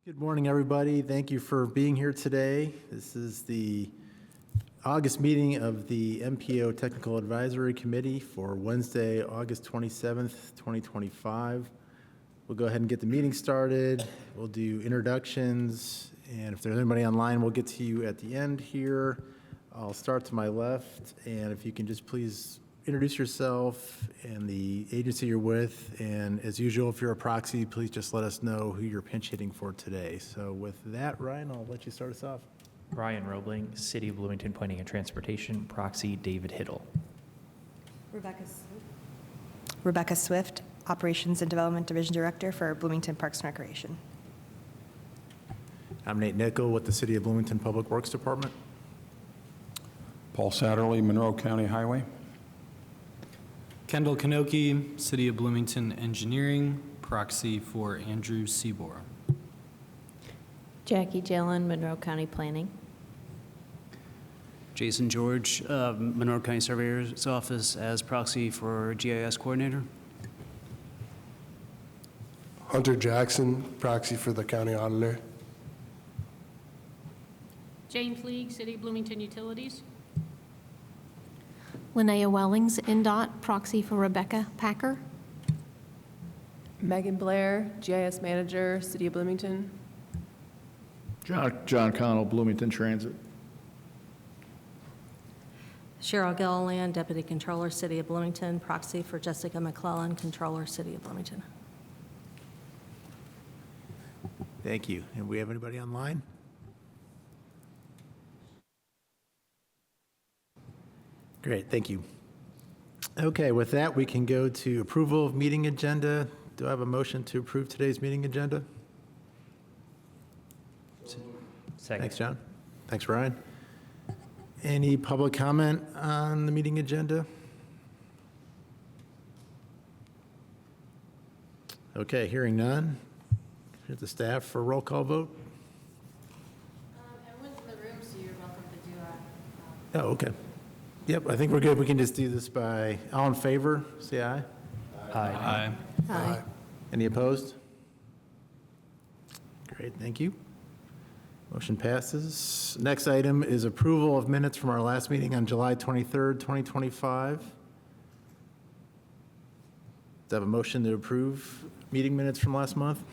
Good morning, everybody. Thank you for being here today. This is the August meeting of the MPO Technical Advisory Committee for Wednesday, August 27th, 2025. We'll go ahead and get the meeting started. We'll do introductions, and if there's anybody online, we'll get to you at the end here. I'll start to my left, and if you can just please introduce yourself and the agency you're with, and as usual, if you're a proxy, please just let us know who you're pinch hitting for today. So with that, Ryan, I'll let you start us off. Ryan Roebling, City of Bloomington Planning and Transportation, proxy David Hiddle. Rebecca Swift, Operations and Development Division Director for Bloomington Parks and Recreation. I'm Nate Nickel with the City of Bloomington Public Works Department. Paul Satterley, Monroe County Highway. Kendall Kanoki, City of Bloomington Engineering, proxy for Andrew Seabor. Jackie Jalen, Monroe County Planning. Jason George, Monroe County Surveyor's Office as proxy for GIS Coordinator. Hunter Jackson, proxy for the County Auditor. James League, City of Bloomington Utilities. Linnea Wellings, NDOT, proxy for Rebecca Packer. Megan Blair, GIS Manager, City of Bloomington. John Connell, Bloomington Transit. Cheryl Gilliland, Deputy Controller, City of Bloomington, proxy for Jessica McClellan, Controller, City of Bloomington. Thank you. And we have anybody online? Great, thank you. Okay, with that, we can go to approval of meeting agenda. Do I have a motion to approve today's meeting agenda? Second. Thanks, John. Thanks, Ryan. Any public comment on the meeting agenda? Okay, hearing none. Here's the staff for a roll call vote. Everyone's in the room, so you're welcome to do Oh, okay. Yep, I think we're good. We can just do this by, all in favor, say aye. Aye. Aye. Any opposed? Great, thank you. Motion passes. Next item is approval of minutes from our last meeting on July 23rd, 2025. Do I have a motion to approve meeting minutes from last month?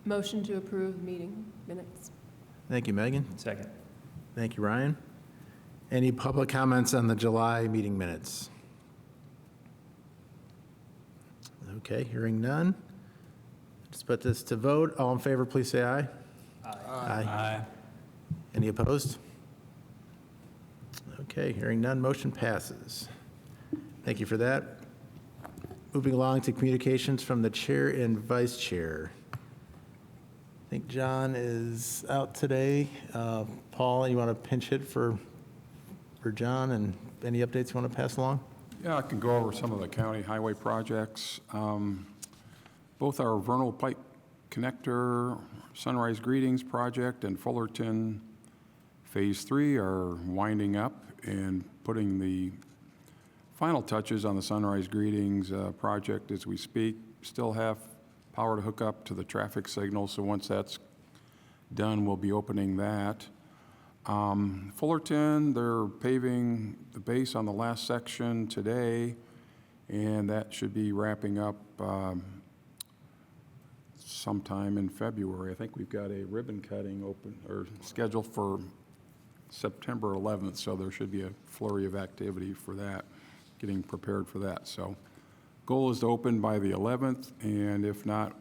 Motion to approve meeting minutes. Thank you, Megan. Second. Thank you, Ryan. Any public comments on the July meeting minutes? Okay, hearing none. Let's put this to vote. All in favor, please say aye. Aye. Any opposed? Okay, hearing none, motion passes. Thank you for that. Moving along to communications from the chair and vice chair. I think John is out today. Paul, you want to pinch hit for John, and any updates you want to pass along? Yeah, I can go over some of the county highway projects. Both our Vernal Pike Connector Sunrise Greetings project and Fullerton Phase 3 are winding up and putting the final touches on the Sunrise Greetings project as we speak. Still have power to hook up to the traffic signal, so once that's done, we'll be opening that. Fullerton, they're paving the base on the last section today, and that should be wrapping up sometime in February. I think we've got a ribbon cutting open or scheduled for September 11th, so there should be a flurry of activity for that, getting prepared for that. So goal is to open by the 11th, and if not,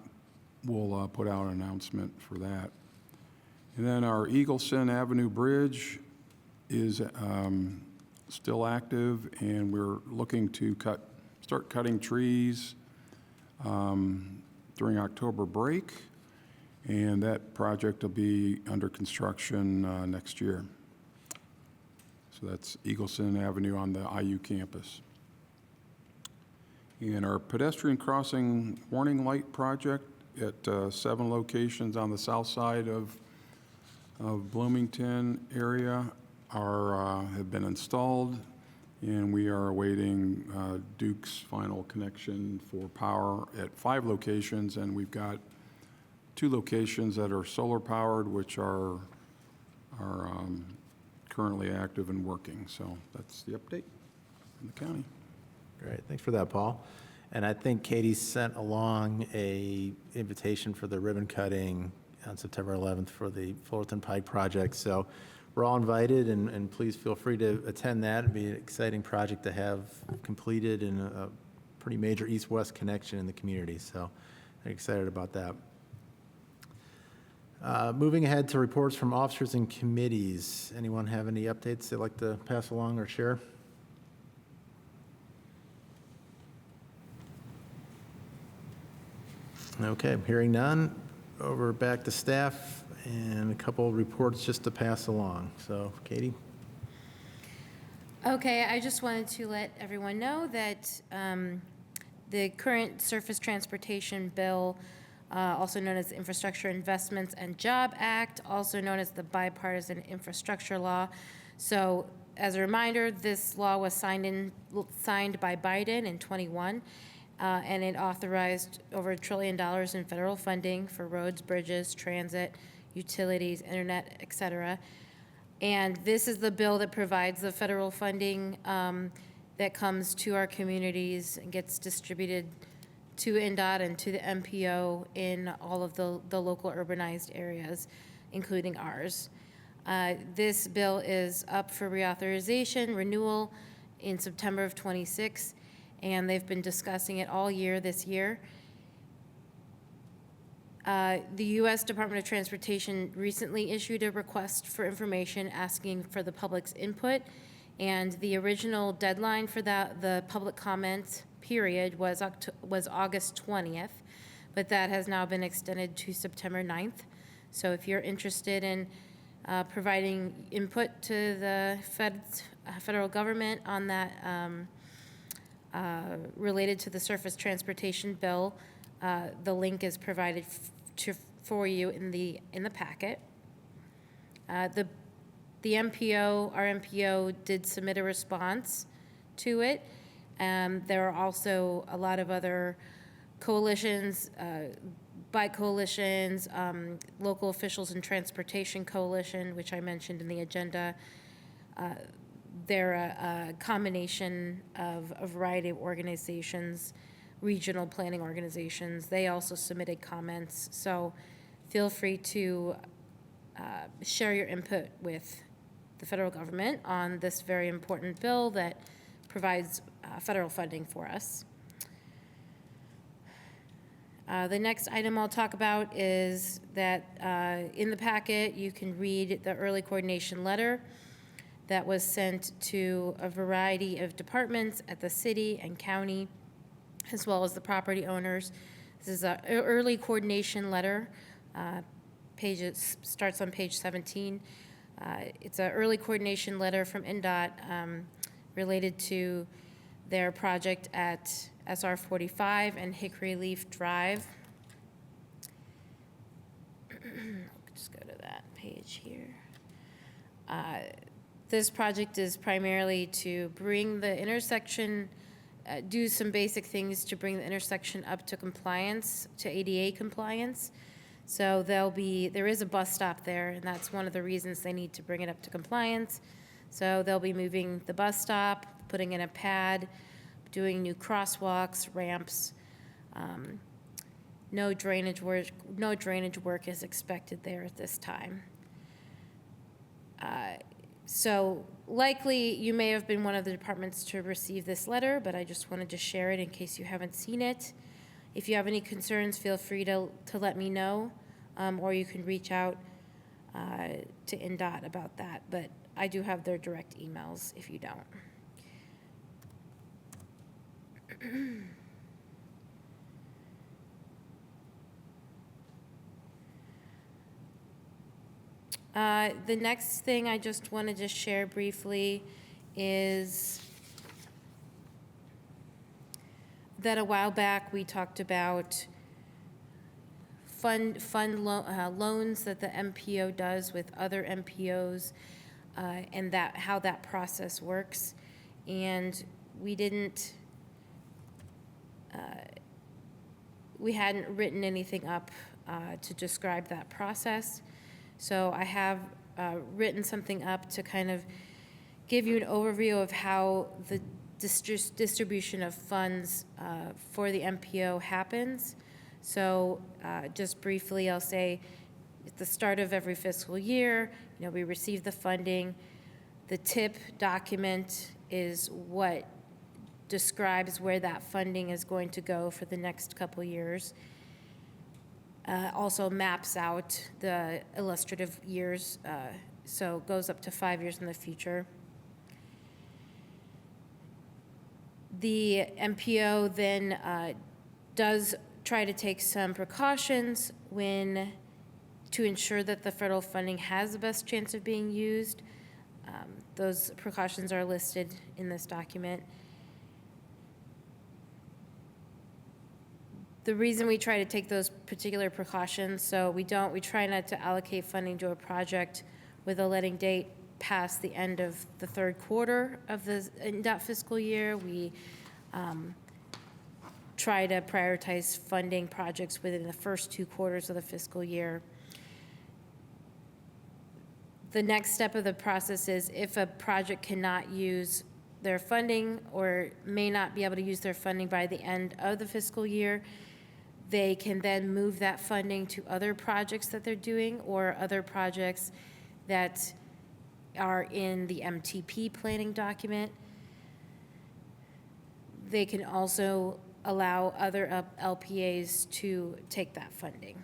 we'll put out an announcement for that. And then our Eagleson Avenue Bridge is still active, and we're looking to start cutting trees during October break, and that project will be under construction next year. So that's Eagleson Avenue on the IU campus. And our pedestrian crossing warning light project at 7 locations on the south side of Bloomington area have been installed, and we are awaiting Duke's final connection for power at 5 locations, and we've got 2 locations that are solar-powered, which are currently active and working. So that's the update in the county. Great, thanks for that, Paul. And I think Katie sent along a invitation for the ribbon cutting on September 11th for the Fullerton Pike project. So we're all invited, and please feel free to attend that. It'd be an exciting project to have completed and a pretty major east-west connection in the community. So I'm excited about that. Moving ahead to reports from officers and committees. Anyone have any updates they'd like to pass along or share? Okay, hearing none, over back to staff and a couple reports just to pass along. So, Katie? Okay, I just wanted to let everyone know that the current Surface Transportation Bill, also known as the Infrastructure Investments and Job Act, also known as the Bipartisan Infrastructure Law. So, as a reminder, this law was signed by Biden in 21. And it authorized over $1 trillion in federal funding for roads, bridges, transit, utilities, internet, et cetera. And this is the bill that provides the federal funding that comes to our communities and gets distributed to NDOT and to the MPO in all of the local urbanized areas, including ours. This bill is up for reauthorization, renewal in September of 26. And they've been discussing it all year this year. The U.S. Department of Transportation recently issued a request for information asking for the public's input, and the original deadline for that, the public comment period, was August 20th, but that has now been extended to September 9th. So if you're interested in providing input to the federal government on that, related to the Surface Transportation Bill, the link is provided for you in the packet. The MPO, our MPO, did submit a response to it. There are also a lot of other coalitions, bike coalitions, local officials and transportation coalition, which I mentioned in the agenda. They're a combination of a variety of organizations, regional planning organizations. They also submitted comments. So feel free to share your input with the federal government on this very important bill that provides federal funding for us. The next item I'll talk about is that in the packet you can read the early coordination letter that was sent to a variety of departments at the city and county, as well as the property owners. This is an early coordination letter. Starts on page 17. It's an early coordination letter from NDOT related to their project at SR 45 and Hickory Leaf Drive. Just go to that page here. This project is primarily to bring the intersection, do some basic things to bring the intersection up to compliance, to ADA compliance. So there is a bus stop there, and that's one of the reasons they need to bring it up to compliance. So they'll be moving the bus stop, putting in a pad, doing new crosswalks, ramps. No drainage work is expected there at this time. So likely you may have been one of the departments to receive this letter, but I just wanted to share it in case you haven't seen it. If you have any concerns, feel free to let me know, or you can reach out to NDOT about that. But I do have their direct emails if you don't. The next thing I just wanted to share briefly is that a while back we talked about loans that the MPO does with other MPOs and how that process works. And we hadn't written anything up to describe that process. So I have written something up to kind of give you an overview of how the distribution of funds for the MPO happens. So just briefly, I'll say at the start of every fiscal year, we receive the funding. The TIP document is what describes where that funding is going to go for the next couple years. Also maps out the illustrative years, so it goes up to 5 years in the future. The MPO then does try to take some precautions to ensure that the federal funding has the best chance of being used. Those precautions are listed in this document. The reason we try to take those particular precautions, so we try not to allocate funding to a project with a letting date past the end of the third quarter of that fiscal year. We try to prioritize funding projects within the first 2 quarters of the fiscal year. The next step of the process is if a project cannot use their funding or may not be able to use their funding by the end of the fiscal year, they can then move that funding to other projects that they're doing or other projects that are in the MTP planning document. They can also allow other LPAs to take that funding.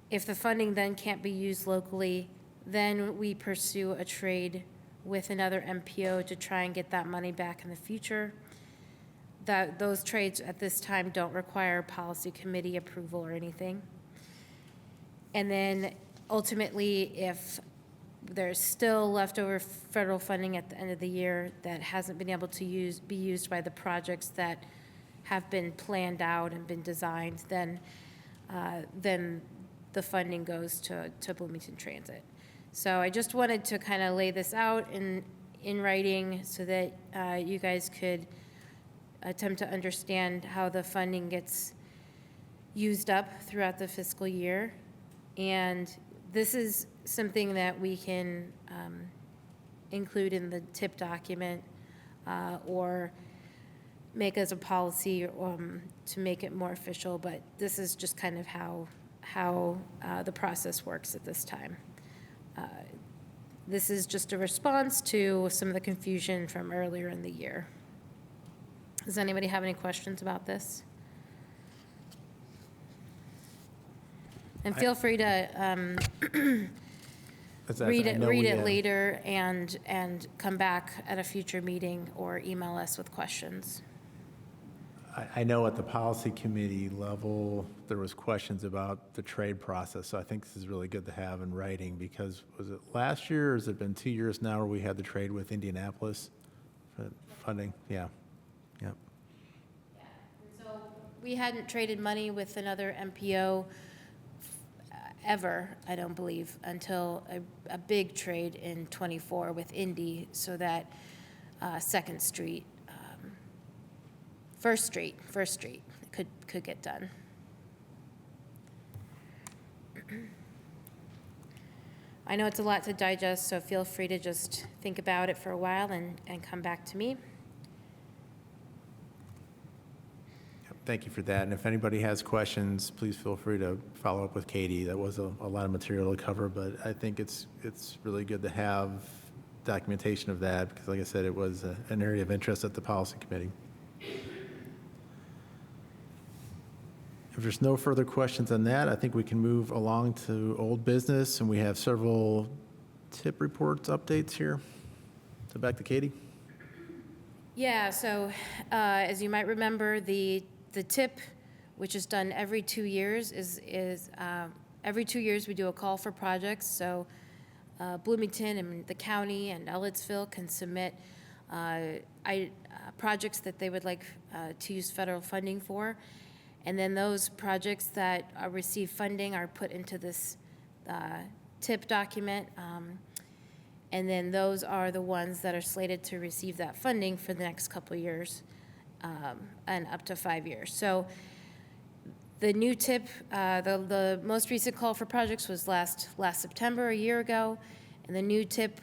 If the funding then can't be used locally, then we pursue a trade with another MPO to try and get that money back in the future. Those trades at this time don't require policy committee approval or anything. And then ultimately, if there's still leftover federal funding at the end of the year that hasn't been able to be used by the projects that have been planned out and been designed, then the funding goes to Bloomington Transit. So I just wanted to kind of lay this out in writing so that you guys could attempt to understand how the funding gets used up throughout the fiscal year. And this is something that we can include in the TIP document or make as a policy to make it more official, but this is just kind of how the process works at this time. This is just a response to some of the confusion from earlier in the year. Does anybody have any questions about this? And feel free to read it later and come back at a future meeting or email us with questions. I know at the policy committee level, there was questions about the trade process, so I think this is really good to have in writing because was it last year or has it been 2 years now where we had the trade with Indianapolis for funding? Yeah. Yep. Yeah. So we hadn't traded money with another MPO ever, I don't believe, until a big trade in '24 with Indy, so that Second Street, First Street could get done. I know it's a lot to digest, so feel free to just think about it for a while and come back to me. Thank you for that. And if anybody has questions, please feel free to follow up with Katie. That was a lot of material to cover, but I think it's really good to have documentation of that because, like I said, it was an area of interest at the policy committee. If there's no further questions on that, I think we can move along to old business, and we have several TIP reports updates here. So back to Katie. Yeah, so as you might remember, the TIP, which is done every 2 years, is every 2 years we do a call for projects. So Bloomington and the county and Ellettsville can submit projects that they would like to use federal funding for. And then those projects that receive funding are put into this TIP document. And then those are the ones that are slated to receive that funding for the next couple of years and up to 5 years. So The new tip, the most recent call for projects was last September, a year ago, and the new tip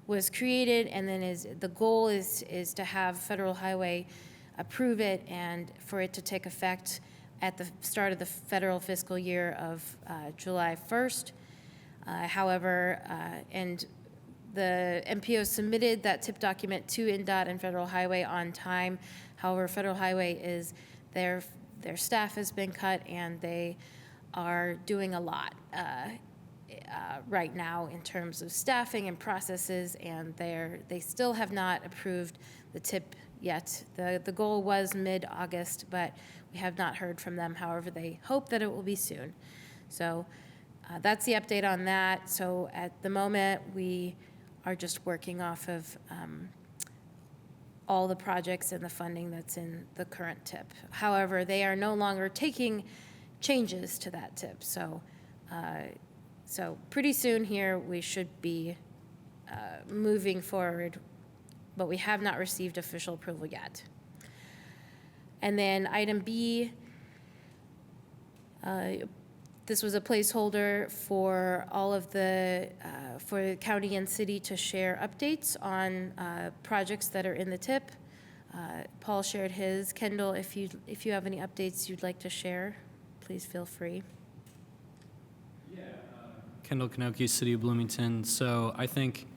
was created, and then the goal is to have Federal Highway approve it and for it to take effect at the start of the federal fiscal year of July 1st. However, and the MPO submitted that tip document to INDOT and Federal Highway on time. However, Federal Highway their staff has been cut, and they are doing a lot right now in terms of staffing and processes, and they still have not approved the tip yet. The goal was mid-August, but we have not heard from them. However, they hope that it will be soon. So that's the update on that. So at the moment, we are just working off of all the projects and the funding that's in the current tip. However, they are no longer taking changes to that tip. So pretty soon here, we should be moving forward, but we have not received official approval yet. And then item B, this was a placeholder for all of for the county and city to share updates on projects that are in the tip. Paul shared his. Kendall, if you have any updates you'd like to share, please feel free. Kendall Kanoki, City of Bloomington. So I think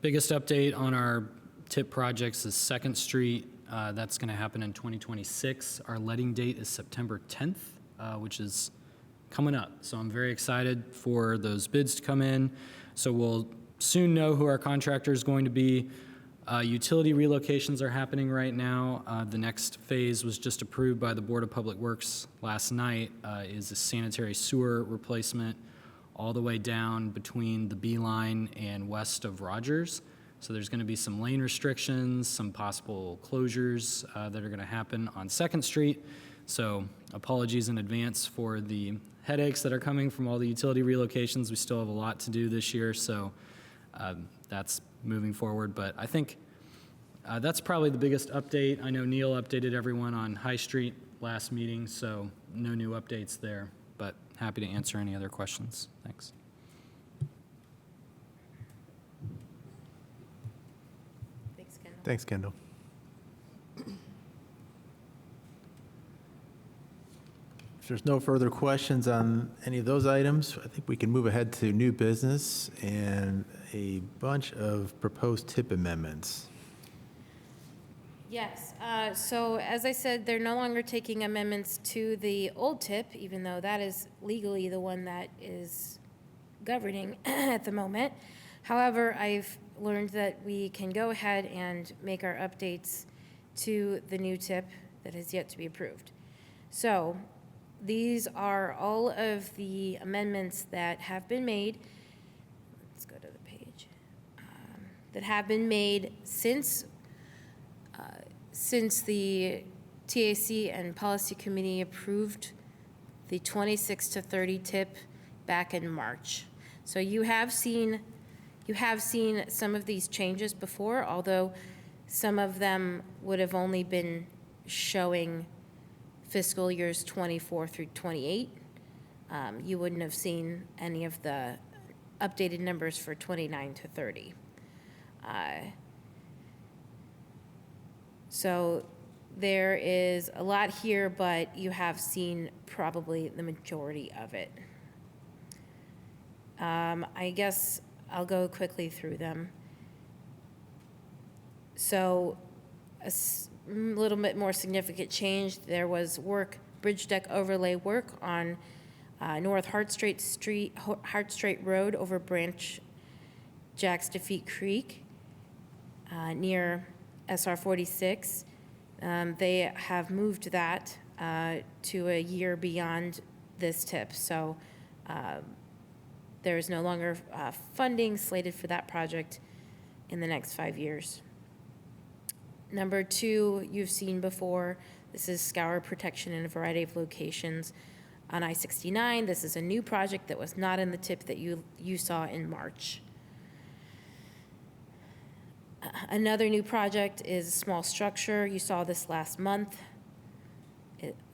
biggest update on our tip projects is 2nd Street. That's going to happen in 2026. Our letting date is September 10th, which is coming up. So I'm very excited for those bids to come in. So we'll soon know who our contractor is going to be. Utility relocations are happening right now. The next phase was just approved by the Board of Public Works last night, is a sanitary sewer replacement all the way down between the B line and west of Rogers. So there's going to be some lane restrictions, some possible closures that are going to happen on 2nd Street. So apologies in advance for the headaches that are coming from all the utility relocations. We still have a lot to do this year, so that's moving forward. But I think that's probably the biggest update. I know Neil updated everyone on High Street last meeting, so no new updates there, but happy to answer any other questions. Thanks. Thanks, Kendall. Thanks, Kendall. If there's no further questions on any of those items, I think we can move ahead to new business and a bunch of proposed tip amendments. Yes, so as I said, they're no longer taking amendments to the old tip, even though that is legally the one that is governing at the moment. However, I've learned that we can go ahead and make our updates to the new tip that has yet to be approved. So these are all of the amendments that have been made. Let's go to the page. That have been made since the TAC and Policy Committee approved the 26 to 30 tip back in March. So you have seen some of these changes before, although some of them would have only been showing fiscal years 24 through 28. You wouldn't have seen any of the updated numbers for 29 to 30. So there is a lot here, but you have seen probably the majority of it. I guess I'll go quickly through them. So a little bit more significant change, there was bridge deck overlay work on North Hart Strait Road over Branch Jack's Defeat Creek near SR 46. They have moved that to a year beyond this tip. So there is no longer funding slated for that project in the next 5 years. Number 2, you've seen before. This is scour protection in a variety of locations on I-69. This is a new project that was not in the tip that you saw in March. Another new project is a small structure. You saw this last month.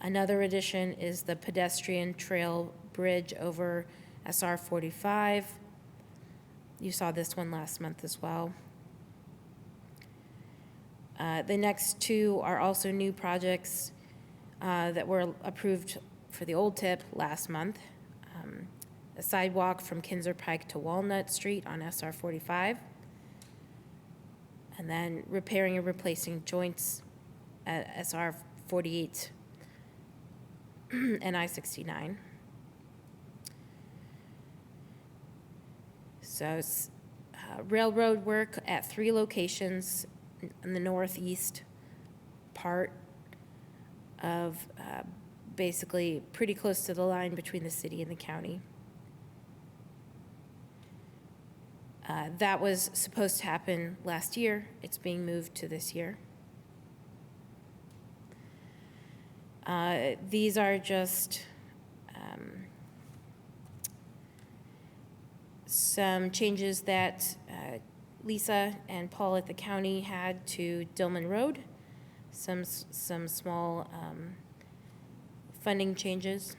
Another addition is the pedestrian trail bridge over SR 45. You saw this one last month as well. The next two are also new projects that were approved for the old tip last month. A sidewalk from Kinzer Pike to Walnut Street on SR 45. And then repairing and replacing joints at SR 48 and I-69. So railroad work at 3 locations in the northeast part of basically pretty close to the line between the city and the county. That was supposed to happen last year. It's being moved to this year. These are just some changes that Lisa and Paul at the county had to Dillman Road, some small funding changes.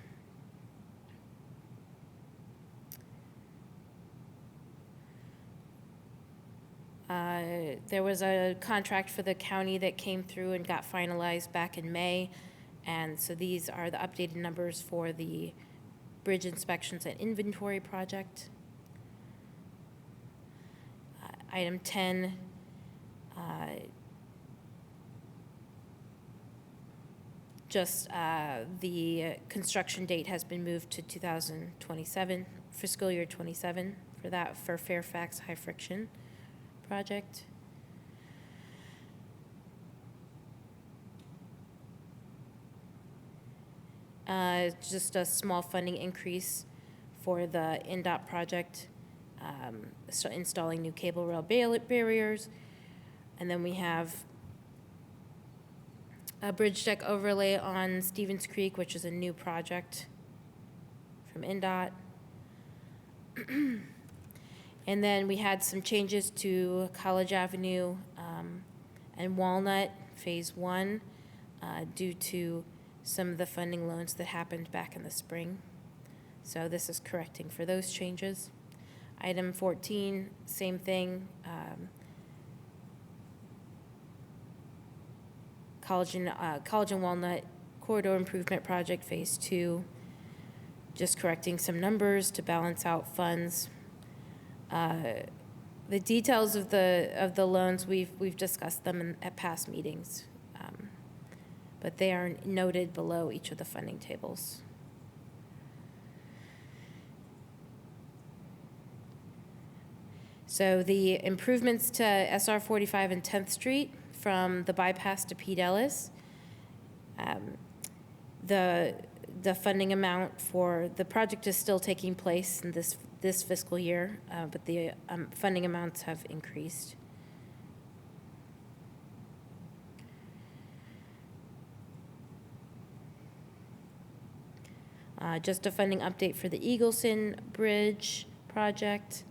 There was a contract for the county that came through and got finalized back in May, and so these are the updated numbers for the bridge inspections and inventory project. Item 10, the construction date has been moved to 2027, fiscal year 27 for that, for Fairfax High Friction project. Just a small funding increase for the NDOT project, so installing new cable rail barriers. And then we have a bridge deck overlay on Stevens Creek, which is a new project from NDOT. And then we had some changes to College Avenue and Walnut Phase 1 due to some of the funding loans that happened back in the spring. So this is correcting for those changes. Item 14, same thing. College and Walnut Corridor Improvement Project Phase 2, just correcting some numbers to balance out funds. The details of the loans, we've discussed them at past meetings, but they are noted below each of the funding tables. So the improvements to SR 45 and 10th Street from the bypass to Pete Ellis, the funding amount for the project is still taking place in this fiscal year, but the funding amounts have increased. Just a funding update for the Eagleson Bridge project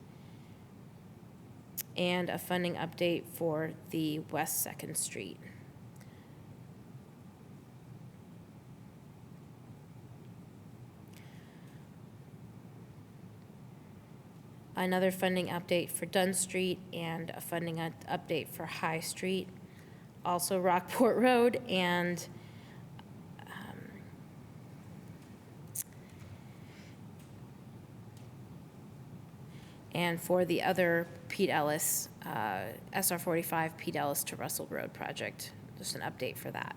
and a funding update for the West 2nd Street. Another funding update for Dunn Street and a funding update for High Street. Also Rockport Road and for the other Pete Ellis, SR 45 Pete Ellis to Russell Road project. Just an update for that.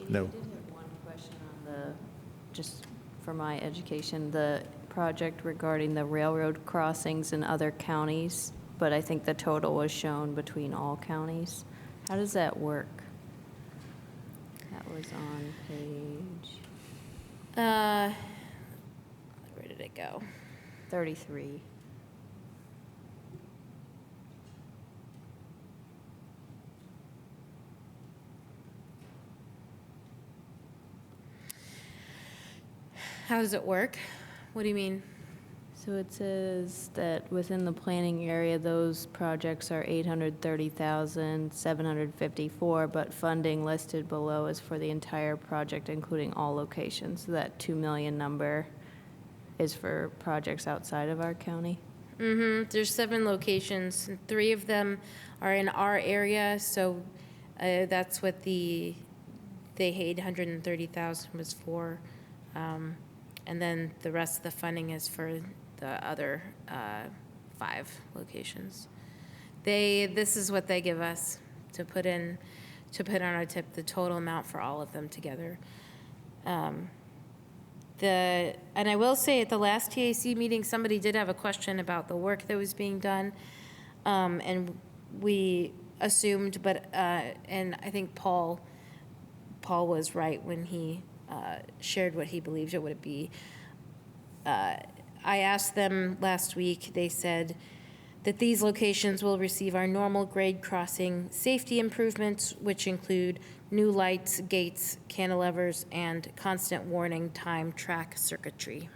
No. I did have one question on just for my education, the project regarding the railroad crossings in other counties, but I think the total was shown between all counties. How does that work? That was on page Where did it go? 33. How does it work? What do you mean? So it says that within the planning area, those projects are 830,754, but funding listed below is for the entire project, including all locations. So that 2 million number is for projects outside of our county. There's 7 locations, and 3 of them are in our area, so that's what the 830,000 was for. And then the rest of the funding is for the other 5 locations. This is what they give us to put on our tip, the total amount for all of them together. And I will say, at the last TAC meeting, somebody did have a question about the work that was being done, and we assumed, and I think Paul was right when he shared what he believed it would be. I asked them last week, they said that these locations will receive our normal grade crossing safety improvements, which include new lights, gates, cantilevers, and constant warning time track circuitry.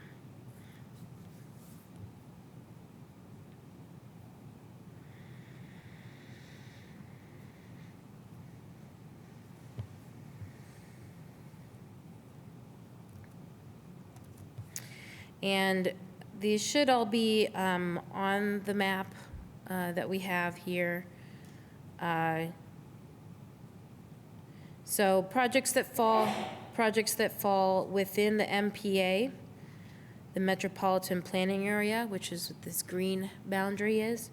And these should all be on the map that we have here. So projects that fall within the MPA, the Metropolitan Planning Area, which is what this green boundary is,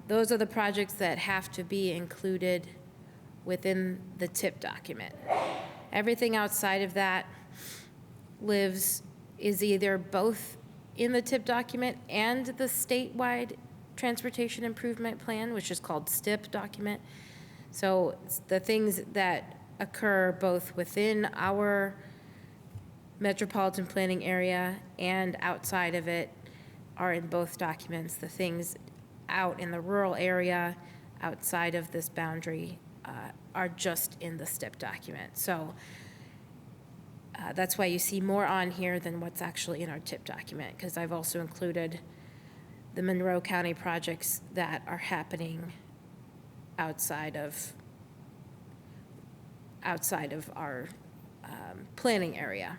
those are the projects that have to be included within the TIP document. Everything outside of that is either both in the TIP document and the statewide transportation improvement plan, which is called STIP document. So the things that occur both within our metropolitan planning area and outside of it are in both documents. The things out in the rural area outside of this boundary are just in the STIP document. So that's why you see more on here than what's actually in our TIP document, because I've also included the Monroe County projects that are happening outside of our planning area.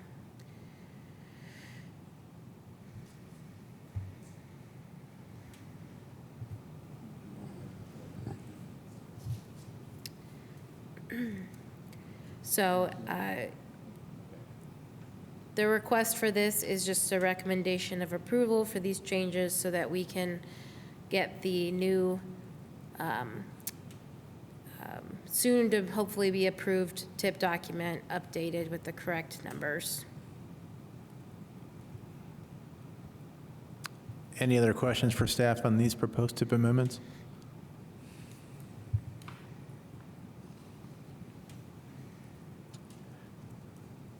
So the request for this is just a recommendation of approval for these changes so that we can get the new, soon to hopefully be approved TIP document updated with the correct numbers. Any other questions for staff on these proposed TIP amendments?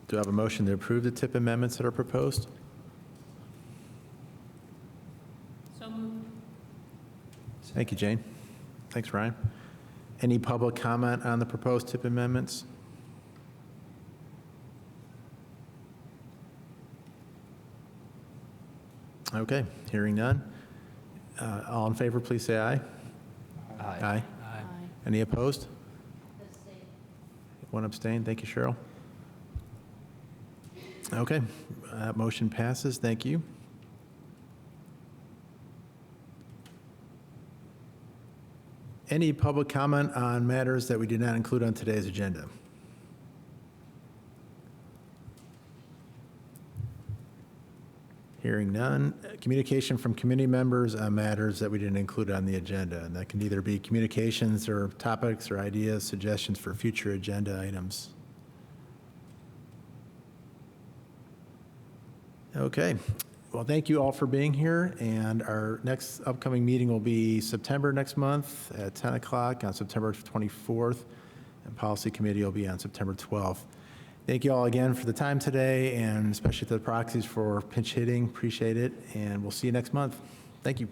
Do I have a motion to approve the TIP amendments that are proposed? So moved. Thank you, Jane. Thanks, Ryan. Any public comment on the proposed TIP amendments? Okay, hearing none. All in favor, please say aye. Aye. Aye. Any opposed? One abstain. Thank you, Cheryl. Okay, motion passes. Thank you. Any public comment on matters that we did not include on today's agenda? Hearing none. Communication from committee members on matters that we didn't include on the agenda. And that can either be communications or topics or ideas, suggestions for future agenda items. Okay. Well, thank you all for being here, and our next upcoming meeting will be September next month at 10 o'clock on September 24th, and Policy Committee will be on September 12th. Thank you all again for the time today, and especially to the proxies for pinch hitting. Appreciate it, and we'll see you next month. Thank you.